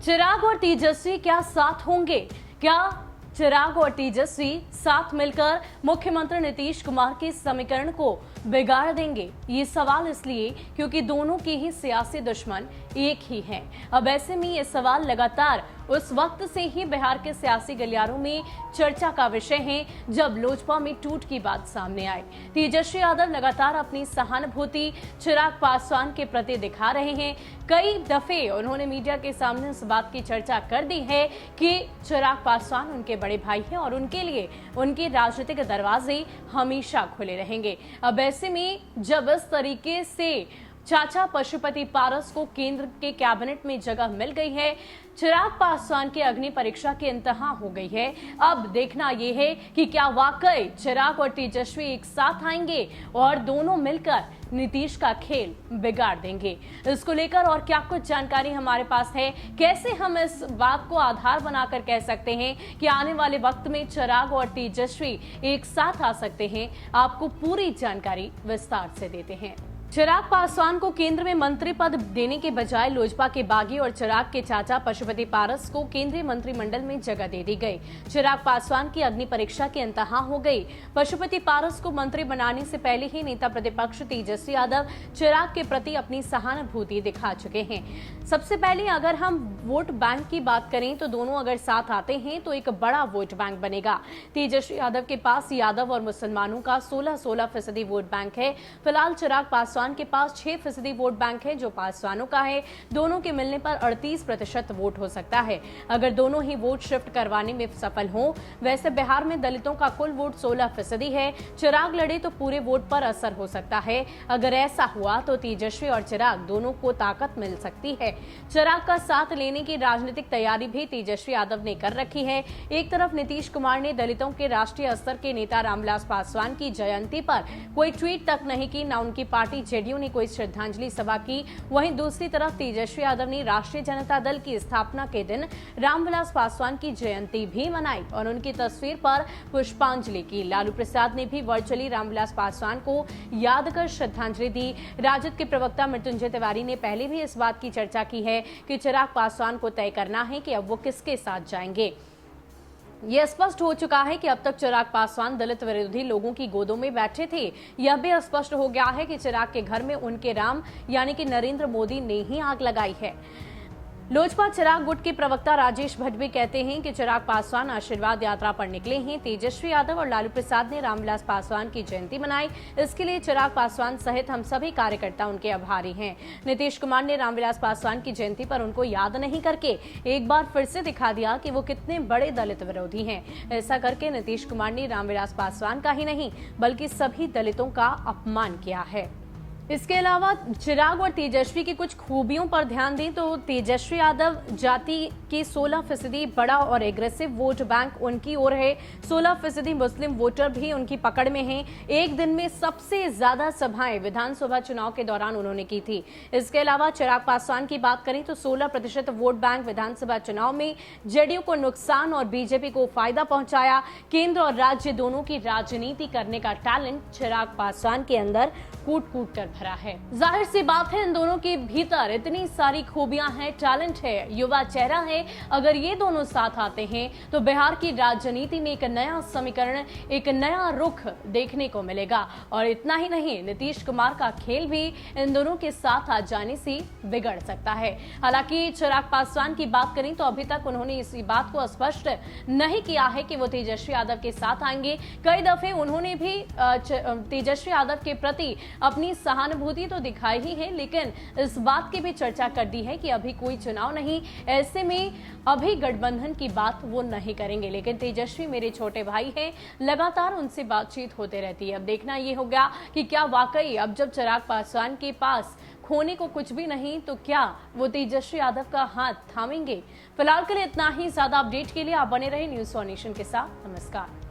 चिराग और तेजस्वी क्या साथ होंगे? क्या चिराग और तेजस्वी साथ मिलकर मुख्यमंत्री नीतीश कुमार के समीकरण को बिगाड़ देंगे? ये सवाल इसलिए क्योंकि दोनों के ही सियासी दुश्मन एक ही हैं। अब ऐसे में ये सवाल लगातार उस वक्त से ही बिहार के सियासी गलियारों में चर्चा का विषय है जब लोजपा में टूट की बात सामने आई। तेजस्वी यादव लगातार अपनी सहानुभूति चिराग पासवान के प्रति दिखा रहे हैं। कई दफे उन्होंने मीडिया के सामने इस बात की चर्चा कर दी है कि चिराग पासवान उनके बड़े भाई हैं और उनके लिए उनके राजनीतिक दरवाजे हमेशा खुले रहेंगे। अब ऐसे में जब इस तरीके से चाचा पशुपति पारस को केंद्र के कैबिनेट में जगह मिल गई है, चिराग पासवान की अग्नि परीक्षा की इंतहा हो गई है। अब देखना यह है कि क्या वाकई चिराग और तेजस्वी एक साथ आएंगे और दोनों मिलकर नीतीश का खेल बिगाड़ देंगे। इसको लेकर और क्या कुछ जानकारी हमारे पास है, कैसे हम इस बात को आधार बनाकर कह सकते हैं कि आने वाले वक्त में चिराग और तेजस्वी एक साथ आ सकते हैं, आपको पूरी जानकारी विस्तार से देते हैं। चिराग पासवान को केंद्र में मंत्री पद देने के बजाय लोजपा के बागी और चिराग के चाचा पशुपति पारस को केंद्रीय मंत्रिमंडल में जगह दे दी गई। चिराग पासवान की अग्नि परीक्षा की इंतहा हो गई। पशुपति पारस को मंत्री बनाने से पहले ही नेता प्रतिपक्ष तेजस्वी यादव चिराग के प्रति अपनी सहानुभूति दिखा चुके हैं। सबसे पहले अगर हम वोट बैंक की बात करें तो दोनों अगर साथ आते हैं तो एक बड़ा वोट बैंक बनेगा। तेजस्वी यादव के पास यादव और मुसलमानों का 16% वोट बैंक है। फिलहाल चिराग पासवान के पास 6% वोट बैंक है जो पासवानों का है। दोनों के मिलने पर 38% वोट हो सकता है अगर दोनों ही वोट शिफ्ट करवाने में सफल हो। वैसे बिहार में दलितों का कुल वोट 16% है। चिराग लड़े तो पूरे वोट पर असर हो सकता है। अगर ऐसा हुआ तो तेजस्वी और चिराग दोनों को ताकत मिल सकती है। चिराग का साथ लेने की राजनीतिक तैयारी भी तेजस्वी यादव ने कर रखी है। एक तरफ नीतीश कुमार ने दलितों के राष्ट्रीय स्तर के नेता रामविलास पासवान की जयंती पर कोई ट्वीट तक नहीं की, न उनकी पार्टी जेडीयू ने कोई श्रद्धांजलि सभा की। वहीं दूसरी तरफ तेजस्वी यादव ने राष्ट्रीय जनता दल की स्थापना के दिन रामविलास पासवान की जयंती भी मनाई और उनकी तस्वीर पर पुष्पांजलि की। लालू प्रसाद ने भी वर्चुअली रामविलास पासवान को याद कर श्रद्धांजलि दी। राजद के प्रवक्ता मृत्युंजय तिवारी ने पहले भी इस बात की चर्चा की है कि चिराग पासवान को तय करना है कि अब वो किसके साथ जाएंगे। यह स्पष्ट हो चुका है कि अब तक चिराग पासवान दलित विरोधी लोगों की गोदों में बैठे थे। यह भी स्पष्ट हो गया है कि चिराग के घर में उनके राम यानी कि नरेंद्र मोदी ने ही आग लगाई है। लोजपा चिराग गुट के प्रवक्ता राजेश भट्ट कहते हैं कि चिराग पासवान आशीर्वाद यात्रा पर निकले हैं। तेजस्वी यादव और लालू प्रसाद ने रामविलास पासवान की जयंती मनाई। इसके लिए चिराग पासवान सहित हम सभी कार्यकर्ता उनके आभारी हैं। नीतीश कुमार ने रामविलास पासवान की जयंती पर उनको याद नहीं करके एक बार फिर से दिखा दिया कि वो कितने बड़े दलित विरोधी हैं। ऐसा करके नीतीश कुमार ने रामविलास पासवान का ही नहीं बल्कि सभी दलितों का अपमान किया है। इसके अलावा चिराग और तेजस्वी की कुछ खूबियों पर ध्यान दें तो तेजस्वी यादव जाति की 16% बड़ा और एग्रेसिव वोट बैंक उनकी ओर है। 16% मुस्लिम वोटर भी उनकी पकड़ में हैं। एक दिन में सबसे ज्यादा सभाएं विधानसभा चुनाव के दौरान उन्होंने की थी। इसके अलावा चिराग पासवान की बात करें तो 16% वोट बैंक विधानसभा चुनाव में जेडीयू को नुकसान और बीजेपी को फायदा पहुंचाया। केंद्र और राज्य दोनों की राजनीति करने का टैलेंट चिराग पासवान के अंदर कूट कूट कर भरा है। जाहिर सी बात है इन दोनों के भीतर इतनी सारी खूबियां हैं, टैलेंट है, युवा चेहरा है। अगर ये दोनों साथ आते हैं तो बिहार की राजनीति में एक नया समीकरण, एक नया रुख देखने को मिलेगा। और इतना ही नहीं, नीतीश कुमार का खेल भी इन दोनों के साथ आ जाने से बिगड़ सकता है। हालांकि चिराग पासवान की बात करें तो अभी तक उन्होंने इस बात को स्पष्ट नहीं किया है कि वो तेजस्वी यादव के साथ आएंगे। कई दफे उन्होंने भी तेजस्वी यादव के प्रति अपनी सहानुभूति तो दिखाई ही है, लेकिन इस बात की भी चर्चा कर दी है कि अभी कोई चुनाव नहीं, ऐसे में अभी गठबंधन की बात वो नहीं करेंगे। लेकिन तेजस्वी मेरे छोटे भाई हैं, लगातार उनसे बातचीत होते रहती है। अब देखना ये होगा कि क्या वाकई अब जब चिराग पासवान के पास खोने को कुछ भी नहीं तो क्या वो तेजस्वी यादव का हाथ थामेंगे। फिलहाल के लिए इतना ही। ज्यादा अपडेट के लिए आप बने रहे न्यूज़ फॉर नेशन के साथ। नमस्कार।